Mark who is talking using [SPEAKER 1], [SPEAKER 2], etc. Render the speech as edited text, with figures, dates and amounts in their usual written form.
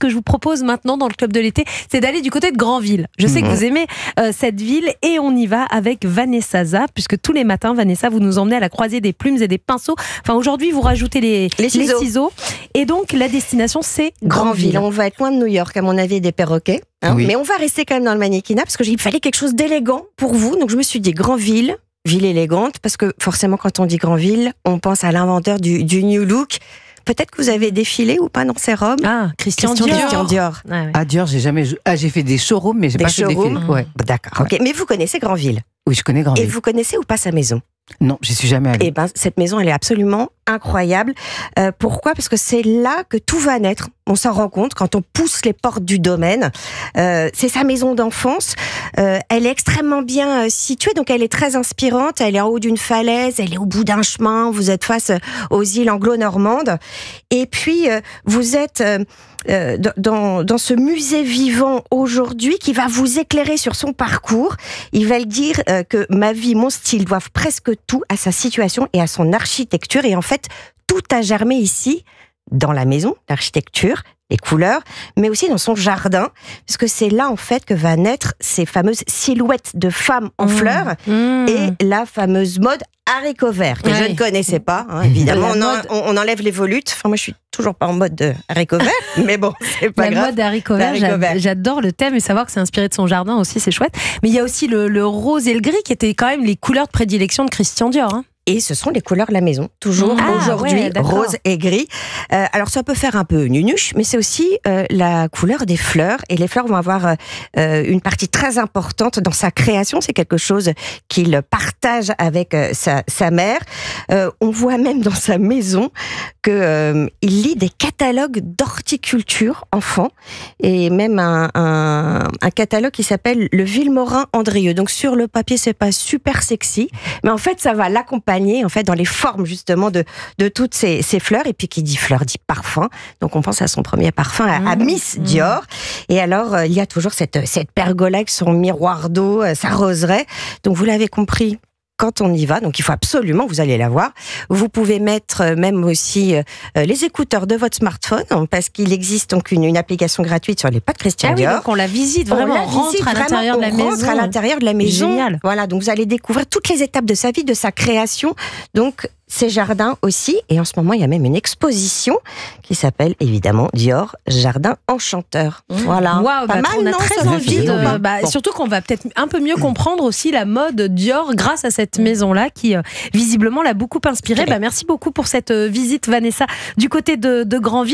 [SPEAKER 1] que je vous propose maintenant dans le Club de l'été, c'est d'aller du côté de Granville. Je sais que vous aimez cette ville et on y va avec Vanessa Za, puisque tous les matins, Vanessa, vous nous emmenez à la croisée des plumes et des pinceaux. Enfin, aujourd'hui, vous rajoutez les ciseaux. Et donc, la destination, c'est Granville.
[SPEAKER 2] On va être loin de New York, à mon avis, et des perroquets. Oui. Mais on va rester quand même dans le mannequinat, parce qu'il fallait quelque chose d'élégant pour vous. Donc, je me suis dit Granville, ville élégante, parce que forcément, quand on dit Granville, on pense à l'inventeur du New Look. Peut-être que vous avez défilé ou pas dans ces robes.
[SPEAKER 1] Ah, Christian Dior.
[SPEAKER 3] Ah, ouais. À Dior, j'ai jamais. J'ai fait des showrooms, mais j'ai pas fait des défilés.
[SPEAKER 2] Ouais. D'accord. Okay. Mais vous connaissez Granville.
[SPEAKER 3] Oui, je connais Granville.
[SPEAKER 2] Et vous connaissez ou pas sa maison?
[SPEAKER 3] Non, j'y suis jamais allée.
[SPEAKER 2] Eh ben, cette maison, elle est absolument incroyable. Pourquoi? Parce que c'est là que tout va naître. On s'en rend compte quand on pousse les portes du domaine. C'est sa maison d'enfance. Elle est extrêmement bien située, donc elle est très inspirante. Elle est en haut d'une falaise, elle est au bout d'un chemin. Vous êtes face aux îles anglo-normandes. Et puis, vous êtes dans ce musée vivant aujourd'hui qui va vous éclairer sur son parcours. Il va dire que ma vie, mon style doivent presque tout à sa situation et à son architecture. Et en fait, tout a germé ici, dans la maison, l'architecture, les couleurs, mais aussi dans son jardin, parce que c'est là en fait que va naître ces fameuses silhouettes de femmes en fleurs et la fameuse mode haricots verts, que je ne connaissais pas, évidemment. On enlève les volutes. Enfin, moi, je suis toujours pas en mode de haricots verts, mais bon, c'est pas grave.
[SPEAKER 1] La mode haricots verts, j'adore le thème et savoir que c'est inspiré de son jardin aussi, c'est chouette. Mais il y a aussi le rose et le gris qui étaient quand même les couleurs de prédilection de Christian Dior.
[SPEAKER 2] Et ce sont les couleurs de la maison, toujours aujourd'hui, rose et gris. Alors ça peut faire un peu nunuche, mais c'est aussi la couleur des fleurs. Et les fleurs vont avoir une partie très importante dans sa création. C'est quelque chose qu'il partage avec sa mère. On voit même dans sa maison qu'il lit des catalogues d'horticulture enfant, et même un catalogue qui s'appelle le Vilmorin Andrieux. Donc sur le papier, c'est pas super sexy, mais en fait, ça va l'accompagner en fait dans les formes justement de toutes ces fleurs. Et puis qui dit fleur dit parfum, donc on pense à son premier parfum à Miss Dior. Et alors il y a toujours cette pergola avec son miroir d'eau, sa roseraie. Donc vous l'avez compris, quand on y va, donc il faut absolument, vous allez la voir. Vous pouvez mettre même aussi les écouteurs de votre smartphone, parce qu'il existe donc une application gratuite sur les pas de Christian Dior.
[SPEAKER 1] Oui, donc on la visite vraiment, on rentre à l'intérieur de la maison.
[SPEAKER 2] Rentre à l'intérieur de la maison.
[SPEAKER 1] Génial.
[SPEAKER 2] Voilà, donc vous allez découvrir toutes les étapes de sa vie, de sa création. Donc ses jardins aussi, et en ce moment il y a même une exposition qui s'appelle évidemment Dior Jardin Enchanteur. Voilà.
[SPEAKER 1] Waouh,
[SPEAKER 2] pas mal,
[SPEAKER 1] on a
[SPEAKER 2] non,
[SPEAKER 1] très envie surtout qu'on va peut-être un peu mieux comprendre aussi la mode Dior grâce à cette maison-là qui visiblement l'a beaucoup inspiré. Merci beaucoup pour cette visite, Vanessa, du côté de Granville.